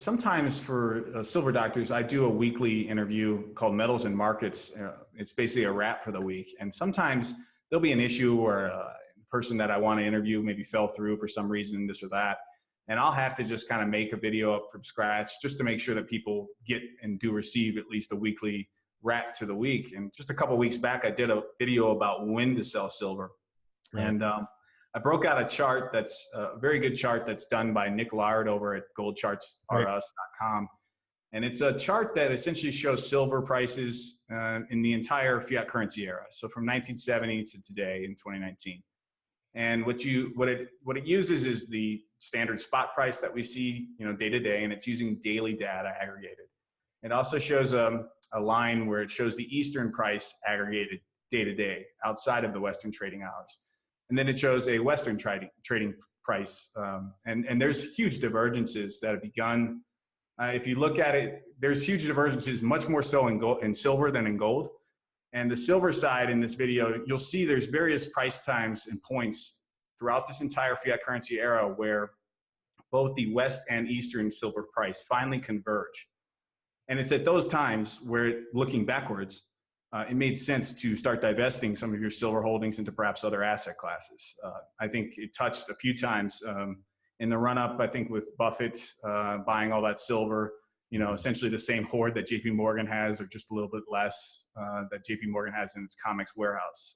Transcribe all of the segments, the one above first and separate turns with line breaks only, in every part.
sometimes for Silver Doctors, I do a weekly interview called Metals and Markets. It's basically a wrap for the week. And sometimes there'll be an issue where a person that I want to interview maybe fell through for some reason, this or that. And I'll have to just kind of make a video up from scratch just to make sure that people get and do receive at least a weekly wrap to the week. And just a couple of weeks back, I did a video about when to sell silver. Right. And I broke out a chart that's a very good chart that's done by Nick Lard over at goldchartsrus.com. And it's a chart that essentially shows silver prices in the entire fiat currency era. So from 1970 to today in 2019. And what it uses is the standard spot price that we see, day to day, and it's using daily data aggregated. It also shows a line where it shows the Eastern price aggregated day to day outside of the Western trading hours. And then it shows a Western trading price. And there's huge divergences that have begun. If you look at it, there's huge divergences, much more so in silver than in gold. And the silver side in this video, you'll see there's various price times and points throughout this entire fiat currency era where both the West and Eastern silver price finally converge. And it's at those times where, looking backwards, it made sense to start divesting some of your silver holdings into perhaps other asset classes. I think it touched a few times in the run-up, I think with Buffett buying all that silver, essentially the same hoard that JP Morgan has, or just a little bit less that JP Morgan has in its COMEX warehouse.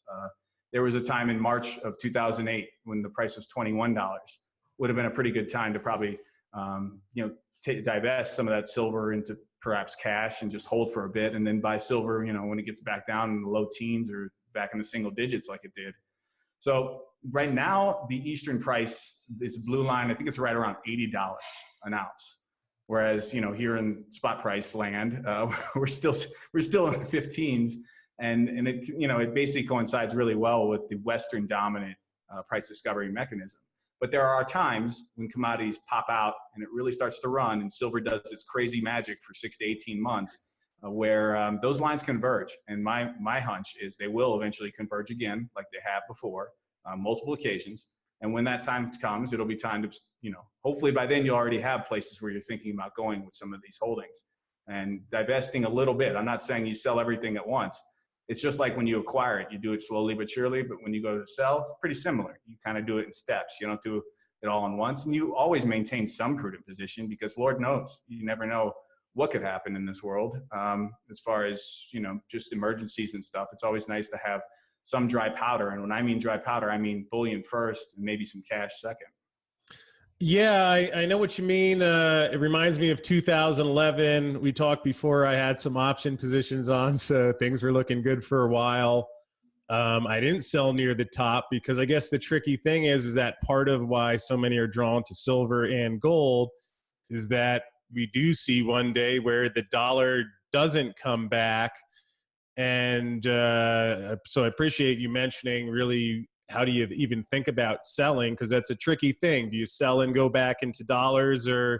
There was a time in March of 2008 when the price was $21. Would have been a pretty good time to probably, divest some of that silver into perhaps cash and just hold for a bit, and then buy silver, when it gets back down in the low teens or back in the single digits like it did. So right now, the Eastern price, this blue line, I think it's right around $80 an ounce. Whereas, here in spot price land, we're still in the 15s, and it, it basically coincides really well with the Western dominant price discovery mechanism. But there are times when commodities pop out and it really starts to run, and silver does its crazy magic for 6 to 18 months, where those lines converge. And my hunch is they will eventually converge again, like they have before, multiple occasions. And when that time comes, it'll be time to, hopefully by then you already have places where you're thinking about going with some of these holdings and divesting a little bit. I'm not saying you sell everything at once. It's just like when you acquire it, you do it slowly but surely. But when you go to sell, it's pretty similar. You kind of do it in steps. You don't do it all at once. And you always maintain some prudent position because Lord knows, you never know what could happen in this world. As far as, just emergencies and stuff, it's always nice to have some dry powder. And when I mean dry powder, I mean bullion first and maybe some cash second.
Yeah, I know what you mean. It reminds me of 2011. We talked before. I had some option positions on, so things were looking good for a while. I didn't sell near the top because I guess the tricky thing is that part of why so many are drawn to silver and gold is that we do see one day where the dollar doesn't come back. And so I appreciate you mentioning really how do you even think about selling, because that's a tricky thing. Do you sell and go back into dollars, or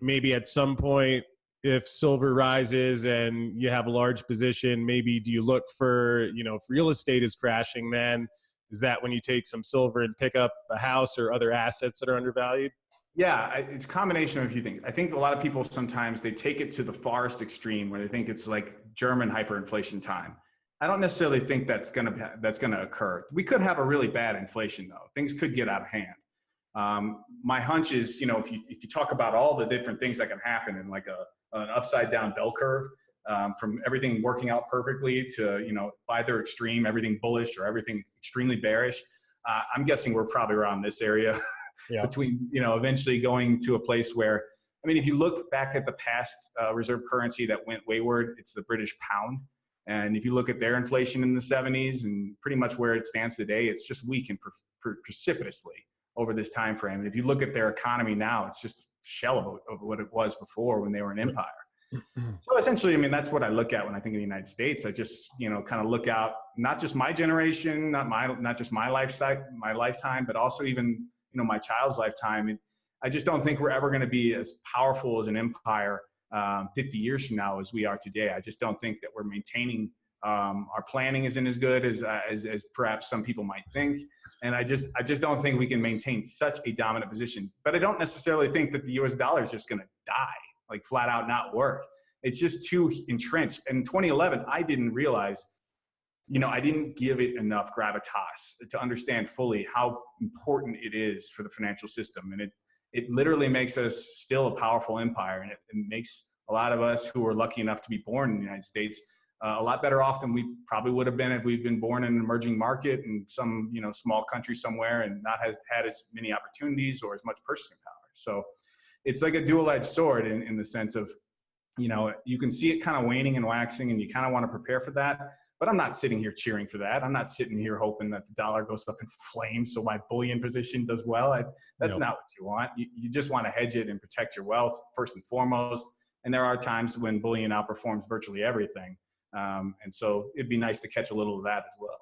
maybe at some point if silver rises and you have a large position, maybe do you look for, if real estate is crashing, then is that when you take some silver and pick up a house or other assets that are undervalued?
Yeah, it's a combination of a few things. I think a lot of people sometimes they take it to the farthest extreme where they think it's like German hyperinflation time. I don't necessarily think that's gonna occur. We could have a really bad inflation though. Things could get out of hand. My hunch is, if you talk about all the different things that can happen in like an upside down bell curve, from everything working out perfectly to either extreme, everything bullish or everything extremely bearish. I'm guessing we're probably around this area. Yeah. Between, eventually going to a place where, if you look back at the past reserve currency that went wayward, it's the British pound. And if you look at their inflation in the 70s and pretty much where it stands today, it's just weakened precipitously over this time frame. And if you look at their economy now, it's just a shell of what it was before when they were an empire. So essentially, that's what I look at when I think of the United States. I just, kind of look out, not just my generation, not just my lifetime, but also even, my child's lifetime. And I just don't think we're ever going to be as powerful as an empire 50 years from now as we are today. I just don't think that we're maintaining, our planning isn't as good as perhaps some people might think. And I just don't think we can maintain such a dominant position. But I don't necessarily think that the US dollar is just going to die. like flat out not work. It's just too entrenched. And in 2011, I didn't realize, I didn't give it enough gravitas to understand fully how important it is for the financial system. And it literally makes us still a powerful empire. And it makes a lot of us who are lucky enough to be born in the United States a lot better off than we probably would have been if we've been born in an emerging market in some, small country somewhere and not had as many opportunities or as much purchasing power. So it's like a dual-edged sword in the sense of, you can see it kind of waning and waxing and you kind of want to prepare for that. But I'm not sitting here cheering for that. I'm not sitting here hoping that the dollar goes up in flames so my bullion position does well. That's not what you want. You just want to hedge it and protect your wealth first and foremost. And there are times when bullion outperforms virtually everything. And so it'd be nice to catch a little of that as well.